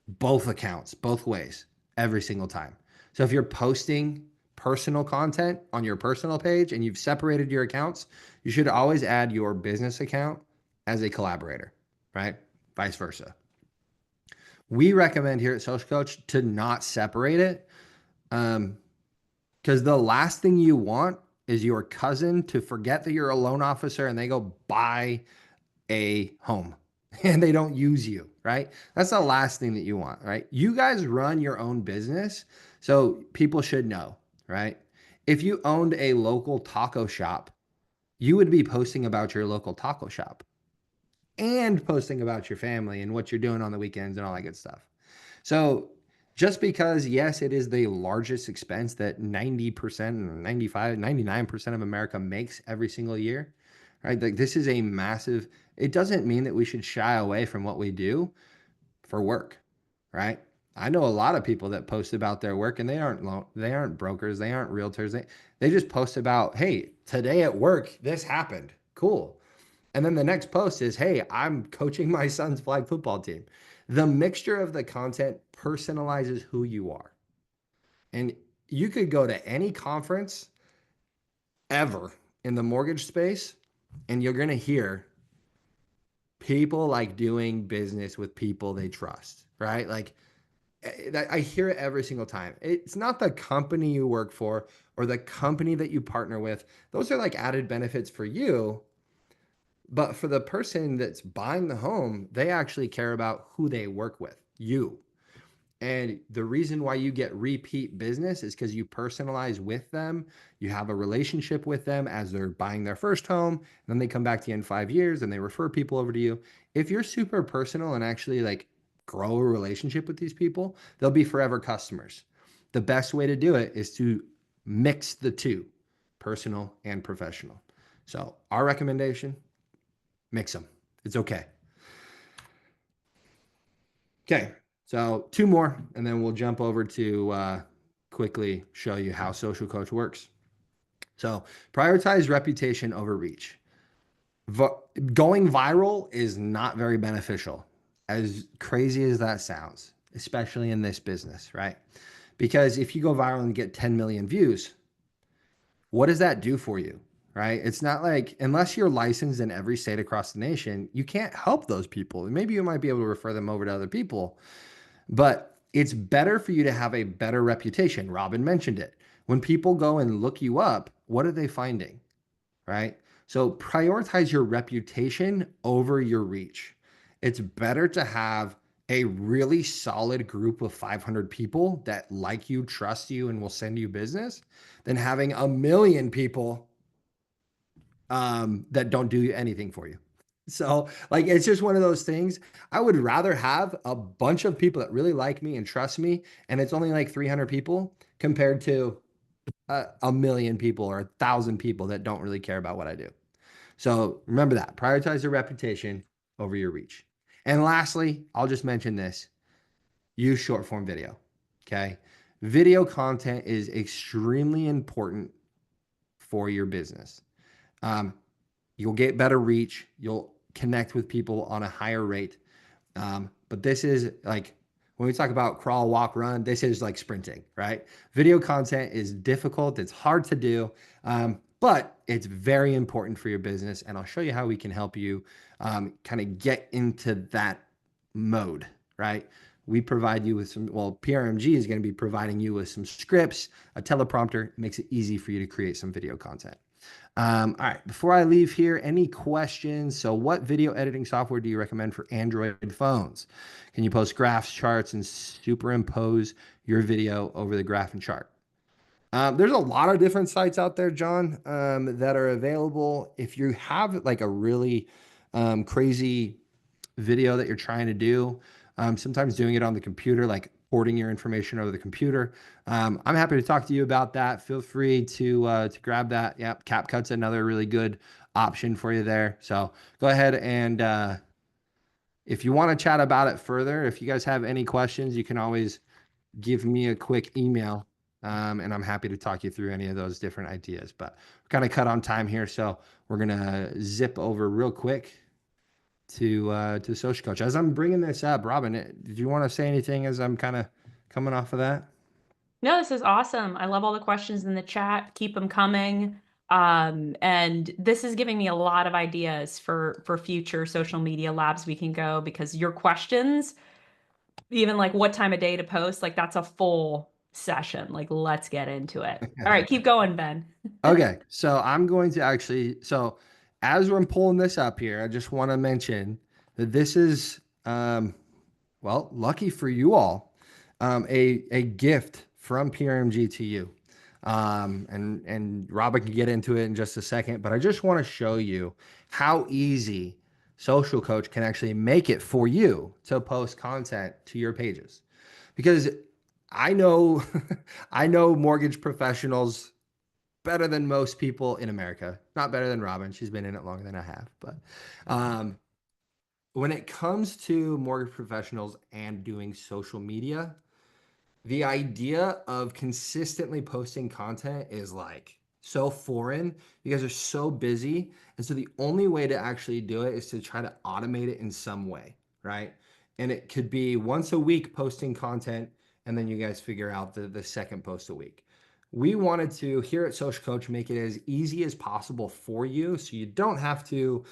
both accounts, both ways, every single time. So if you're posting personal content on your personal page and you've separated your accounts, you should always add your business account as a collaborator, right? Vice versa. We recommend here at SocialCoach to not separate it, because the last thing you want is your cousin to forget that you're a loan officer and they go buy a home and they don't use you, right? That's the last thing that you want, right? You guys run your own business, so people should know, right? If you owned a local taco shop, you would be posting about your local taco shop and posting about your family and what you're doing on the weekends and all that good stuff. So just because, yes, it is the largest expense that 90%, 95, 99% of America makes every single year, right? Like this is a massive, it doesn't mean that we should shy away from what we do for work, right? I know a lot of people that post about their work and they aren't brokers, they aren't realtors. They just post about, hey, today at work, this happened. Cool. And then the next post is, hey, I'm coaching my son's flag football team. The mixture of the content personalizes who you are. And you could go to any conference ever in the mortgage space, and you're going to hear people like doing business with people they trust, right? Like I hear it every single time. It's not the company you work for or the company that you partner with. Those are like added benefits for you. But for the person that's buying the home, they actually care about who they work with, you. And the reason why you get repeat business is because you personalize with them. You have a relationship with them as they're buying their first home. And then they come back to you in 5 years and they refer people over to you. If you're super personal and actually like grow a relationship with these people, they'll be forever customers. The best way to do it is to mix the two, personal and professional. So our recommendation, mix them. It's okay. Okay. So 2 more, and then we'll jump over to quickly show you how SocialCoach works. So prioritize reputation over reach. Going viral is not very beneficial, as crazy as that sounds, especially in this business, right? Because if you go viral and get 10 million views, what does that do for you? Right? It's not like, unless you're licensed in every state across the nation, you can't help those people. Maybe you might be able to refer them over to other people, but it's better for you to have a better reputation. Robin mentioned it. When people go and look you up, what are they finding? Right? So prioritize your reputation over your reach. It's better to have a really solid group of 500 people that like you, trust you, and will send you business than having a million people that don't do anything for you. So like, it's just one of those things. I would rather have a bunch of people that really like me and trust me, and it's only like 300 people compared to a million people or 1,000 people that don't really care about what I do. So remember that. Prioritize your reputation over your reach. And lastly, I'll just mention this. Use short form video. Okay. Video content is extremely important for your business. You'll get better reach. You'll connect with people on a higher rate. But this is like, when we talk about crawl, walk, run, this is like sprinting, right? Video content is difficult. It's hard to do, but it's very important for your business. And I'll show you how we can help you kind of get into that mode, right? We provide you with some, well, PRMG is going to be providing you with some scripts, a teleprompter, makes it easy for you to create some video content. All right, before I leave here, any questions? So what video editing software do you recommend for Android phones? Can you post graphs, charts, and superimpose your video over the graph and chart? There's a lot of different sites out there, John, that are available. If you have like a really crazy video that you're trying to do, sometimes doing it on the computer, like porting your information over the computer. I'm happy to talk to you about that. Feel free to grab that. Yep, CapCut's another really good option for you there. So go ahead and if you want to chat about it further, if you guys have any questions, you can always give me a quick email. And I'm happy to talk you through any of those different ideas. But we're kind of cut on time here, so we're gonna zip over real quick to Social Coach. As I'm bringing this up, Robin, did you want to say anything as I'm kind of coming off of that? No, this is awesome. I love all the questions in the chat. Keep them coming. And this is giving me a lot of ideas for future social media labs we can go, because your questions, even like what time of day to post, like that's a full session. Like, let's get into it. All right, keep going, Ben. Okay, so I'm going to so as we're pulling this up here, I just want to mention that this is, well, lucky for you all, a gift from PRMG to you. And Robin can get into it in just a second, but I just want to show you how easy Social Coach can actually make it for you to post content to your pages. Because I know, I know mortgage professionals better than most people in America. Not better than Robin. She's been in it longer than I have. But when it comes to mortgage professionals and doing social media, the idea of consistently posting content is like so foreign. You guys are so busy. And so the only way to actually do it is to try to automate it in some way, right? And it could be once a week posting content, and then you guys figure out the second post a week. We wanted to, here at Social Coach, make it as easy as possible for you so you don't have to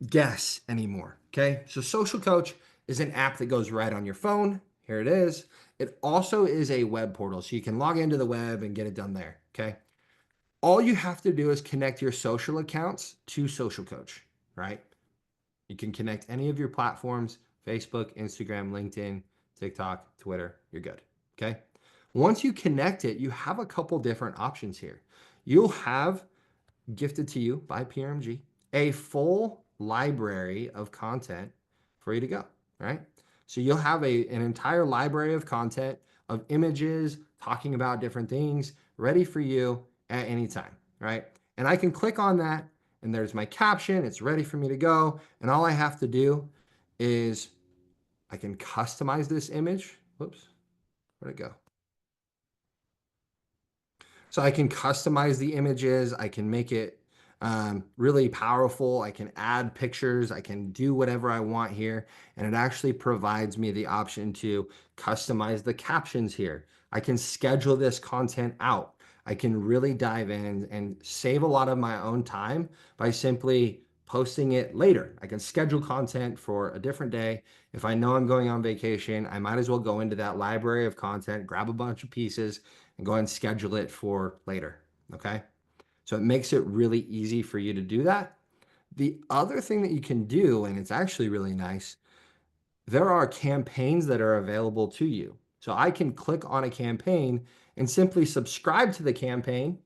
guess anymore. Okay. So Social Coach is an app that goes right on your phone. Here it is. It also is a web portal, so you can log into the web and get it done there. Okay. All you have to do is connect your social accounts to Social Coach, right? You can connect any of your platforms: Facebook, Instagram, LinkedIn, TikTok, Twitter. You're good. Okay. Once you connect it, you have a couple different options here. You'll have, gifted to you by PRMG, a full library of content for you to go, right? So you'll have an entire library of content of images talking about different things ready for you at any time, right? And I can click on that and there's my caption. It's ready for me to go. And all I have to do is I can customize this image. Whoops, where'd it go? So I can customize the images. I can make it really powerful. I can add pictures. I can do whatever I want here. And it actually provides me the option to customize the captions here. I can schedule this content out. I can really dive in and save a lot of my own time by simply posting it later. I can schedule content for a different day. If I know I'm going on vacation, I might as well go into that library of content, grab a bunch of pieces, and go ahead and schedule it for later. Okay. So it makes it really easy for you to do that. The other thing that you can do, and it's actually really nice, there are campaigns that are available to you. So I can click on a campaign and simply subscribe to the campaign.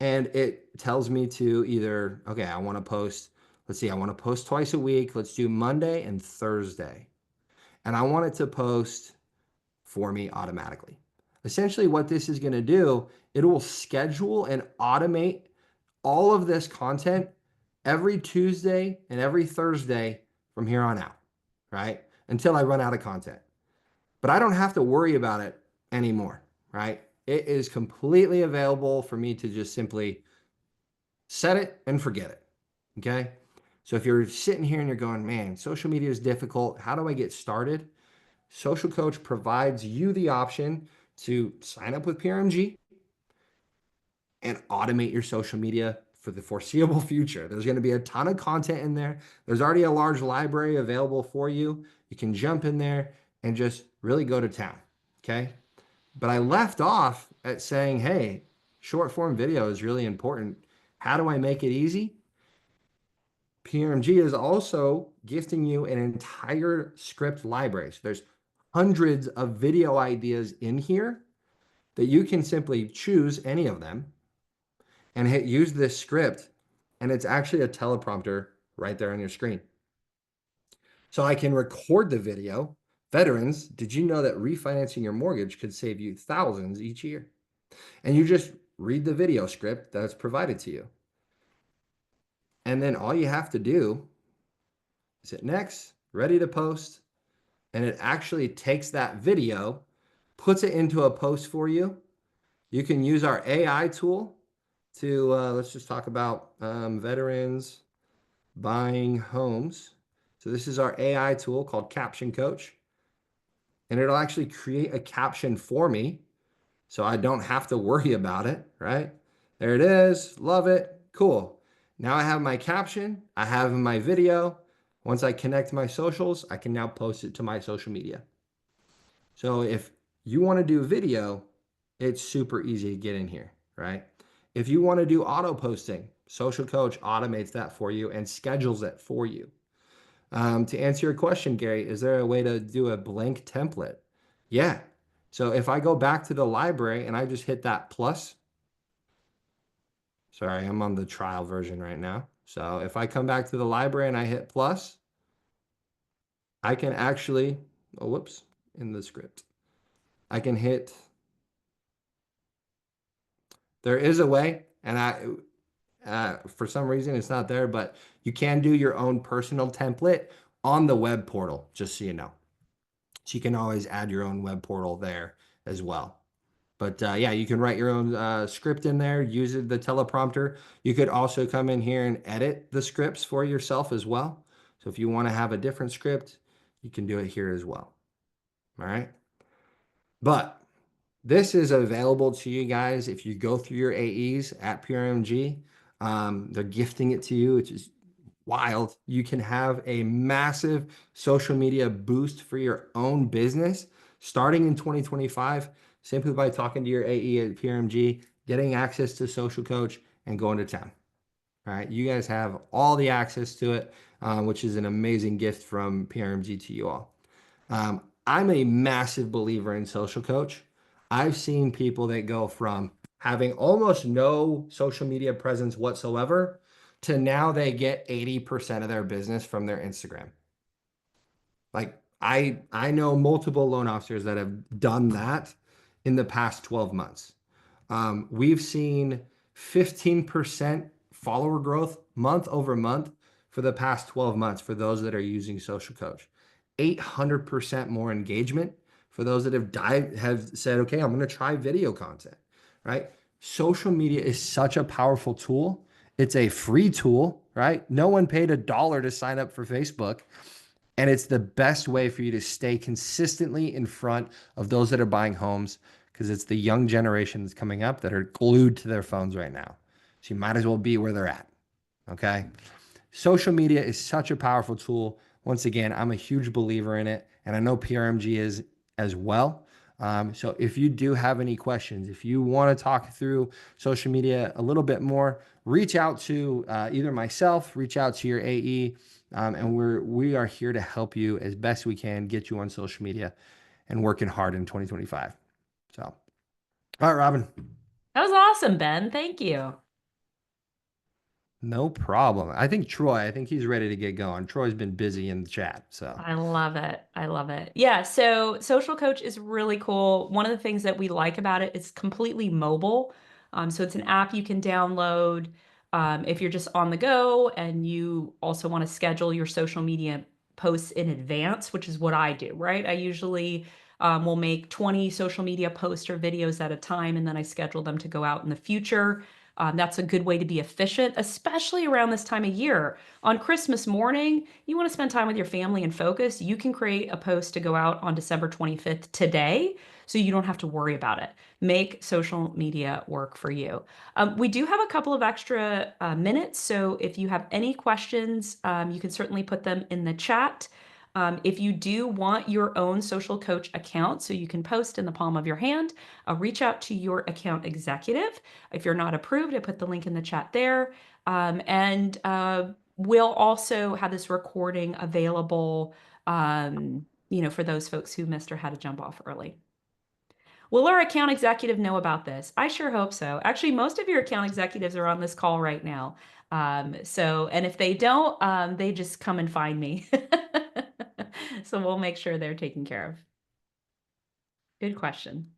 And it tells me to either, okay, I want to post, let's see, I want to post twice a week. Let's do Monday and Thursday. And I want it to post for me automatically. Essentially what this is going to do, it will schedule and automate all of this content every Tuesday and every Thursday from here on out, right? Until I run out of content. But I don't have to worry about it anymore, right? It is completely available for me to just simply set it and forget it, okay? So if you're sitting here and you're going, man, social media is difficult, how do I get started? Social Coach provides you the option to sign up with PRMG and automate your social media for the foreseeable future. There's going to be a ton of content in there. There's already a large library available for you. You can jump in there and just really go to town. Okay. But I left off at saying, hey, short form video is really important. How do I make it easy? PRMG is also gifting you an entire script library. So there's hundreds of video ideas in here that you can simply choose any of them and hit use this script, and it's actually a teleprompter right there on your screen. So I can record the video. Veterans, did you know that refinancing your mortgage could save you thousands each year? And you just read the video script that's provided to you. And then all you have to do is hit next, ready to post, and it actually takes that video, puts it into a post for you. You can use our AI tool to, let's just talk about veterans buying homes. So this is our AI tool called Caption Coach, and it'll actually create a caption for me so I don't have to worry about it, right? There it is. Love it. Cool. Now I have my caption. I have my video. Once I connect my socials, I can now post it to my social media. So if you want to do video, it's super easy to get in here, right? If you want to do auto posting, SocialCoach automates that for you and schedules it for you. To answer your question, Gary, is there a way to do a blank template? Yeah. So if I go back to the library and I just hit that plus, sorry, I'm on the trial version right now. So if I come back to the library and I hit plus, I can actually, oh, whoops, in the script, I can hit, there is a way, and for some reason it's not there, but you can do your own personal template on the web portal, just so you know. So you can always add your own web portal there as well. But yeah, you can write your own script in there, use the teleprompter. You could also come in here and edit the scripts for yourself as well. So if you want to have a different script, you can do it here as well. All right. But this is available to you guys if you go through your AEs at PRMG. They're gifting it to you, which is wild. You can have a massive social media boost for your own business starting in 2025 simply by talking to your AE at PRMG, getting access to SocialCoach, and going to town. All right, you guys have all the access to it, which is an amazing gift from PRMG to you all. I'm a massive believer in SocialCoach. I've seen people that go from having almost no social media presence whatsoever to now they get 80% of their business from their Instagram. Like I know multiple loan officers that have done that in the past 12 months. We've seen 15% follower growth month over month for the past 12 months for those that are using SocialCoach. 800% more engagement for those that have said, okay, I'm going to try video content, right? Social media is such a powerful tool. It's a free tool, right? No one paid $1 to sign up for Facebook. And it's the best way for you to stay consistently in front of those that are buying homes because it's the young generation that's coming up that are glued to their phones right now. So you might as well be where they're at. Okay. Social media is such a powerful tool. Once again, I'm a huge believer in it, and I know PRMG is as well. So if you do have any questions, if you want to talk through social media a little bit more, reach out to either myself, reach out to your AE, and we are here to help you as best we can get you on social media and working hard in 2025. So, all right, Robin. That was awesome, Ben. Thank you. No problem. I think he's ready to get going. Troy's been busy in the chat, so. I love it. I love it. Yeah, so SocialCoach is really cool. One of the things that we like about it, it's completely mobile. So it's an app you can download if you're just on the go and you also want to schedule your social media posts in advance, which is what I do, right? I usually will make 20 social media posts or videos at a time, and then I schedule them to go out in the future. That's a good way to be efficient, especially around this time of year. On Christmas morning, you want to spend time with your family and focus. You can create a post to go out on December 25th today, so you don't have to worry about it. Make social media work for you. We do have a couple of extra minutes, so if you have any questions, you can certainly put them in the chat. If you do want your own SocialCoach account so you can post in the palm of your hand, reach out to your account executive. If you're not approved, I put the link in the chat there. We'll also have this recording available, for those folks who missed or had to jump off early. Will our account executive know about this? I sure hope so. Actually, most of your account executives are on this call right now. And if they don't, they just come and find me. So we'll make sure they're taken care of. Good question.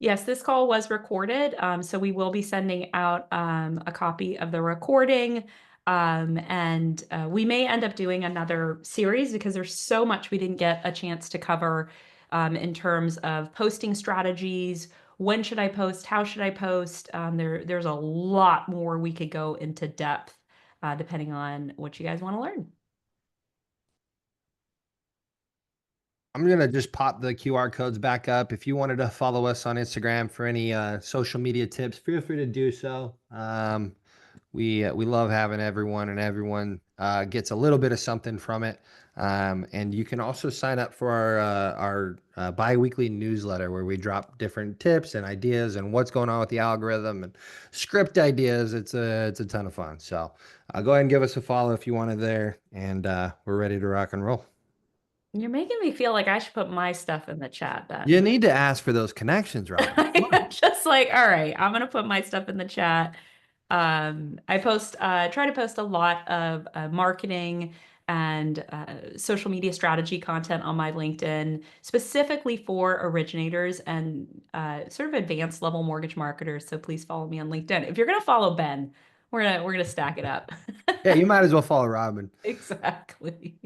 Yes, this call was recorded, so we will be sending out a copy of the recording. And we may end up doing another series because there's so much we didn't get a chance to cover in terms of posting strategies. When should I post? How should I post? There's a lot more we could go into depth depending on what you guys want to learn. I'm gonna just pop the QR codes back up. If you wanted to follow us on Instagram for any social media tips, feel free to do so. We love having everyone, and everyone gets a little bit of something from it. And you can also sign up for our bi-weekly newsletter where we drop different tips and ideas and what's going on with the algorithm and script ideas. It's a ton of fun. So go ahead and give us a follow if you want it there, and we're ready to rock and roll. You're making me feel like I should put my stuff in the chat, Ben. You need to ask for those connections, Robin. I'm just like, all right, I'm gonna put my stuff in the chat. I try to post a lot of marketing and social media strategy content on my LinkedIn, specifically for originators and sort of advanced level mortgage marketers. So please follow me on LinkedIn. If you're gonna follow Ben, we're gonna stack it up. Yeah, you might as well follow Robin. Exactly.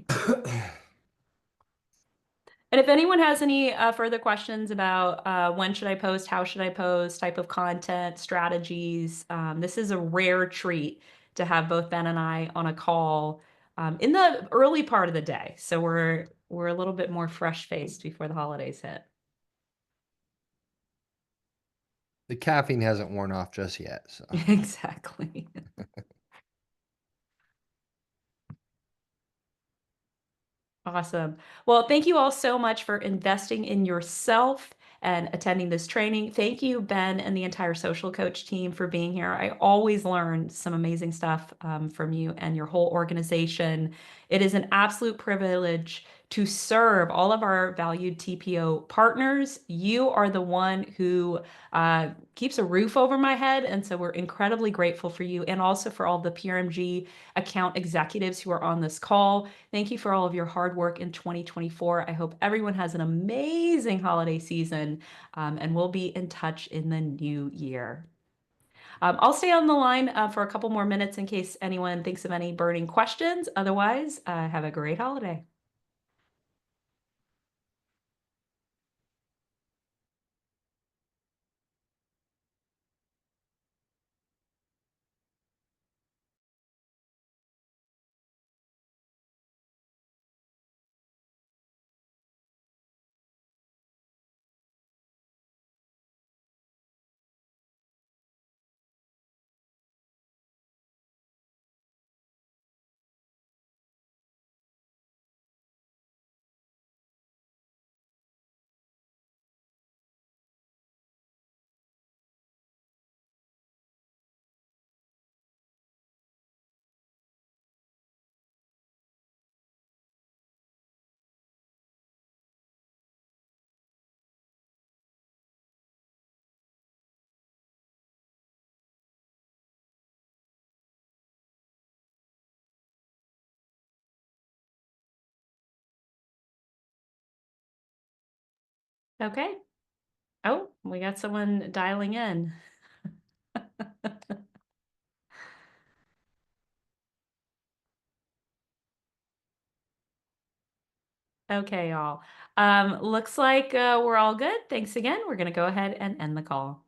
And if anyone has any further questions about when should I post, how should I post, type of content, strategies, this is a rare treat to have both Ben and I on a call in the early part of the day. So we're a little bit more fresh-faced before the holidays hit. The caffeine hasn't worn off just yet. So Exactly. Awesome. Well, thank you all so much for investing in yourself and attending this training. Thank you, Ben, and the entire SocialCoach team for being here. I always learn some amazing stuff from you and your whole organization. It is an absolute privilege to serve all of our valued TPO partners. You are the one who keeps a roof over my head, and so we're incredibly grateful for you, and also for all the PRMG account executives who are on this call. Thank you for all of your hard work in 2024. I hope everyone has an amazing holiday season, and we'll be in touch in the new year. I'll stay on the line for a couple more minutes in case anyone thinks of any burning questions. Otherwise, have a great holiday. Okay. Oh, we got someone dialing in. Okay, y'all. Looks like we're all good. Thanks again. We're going to go ahead and end the call.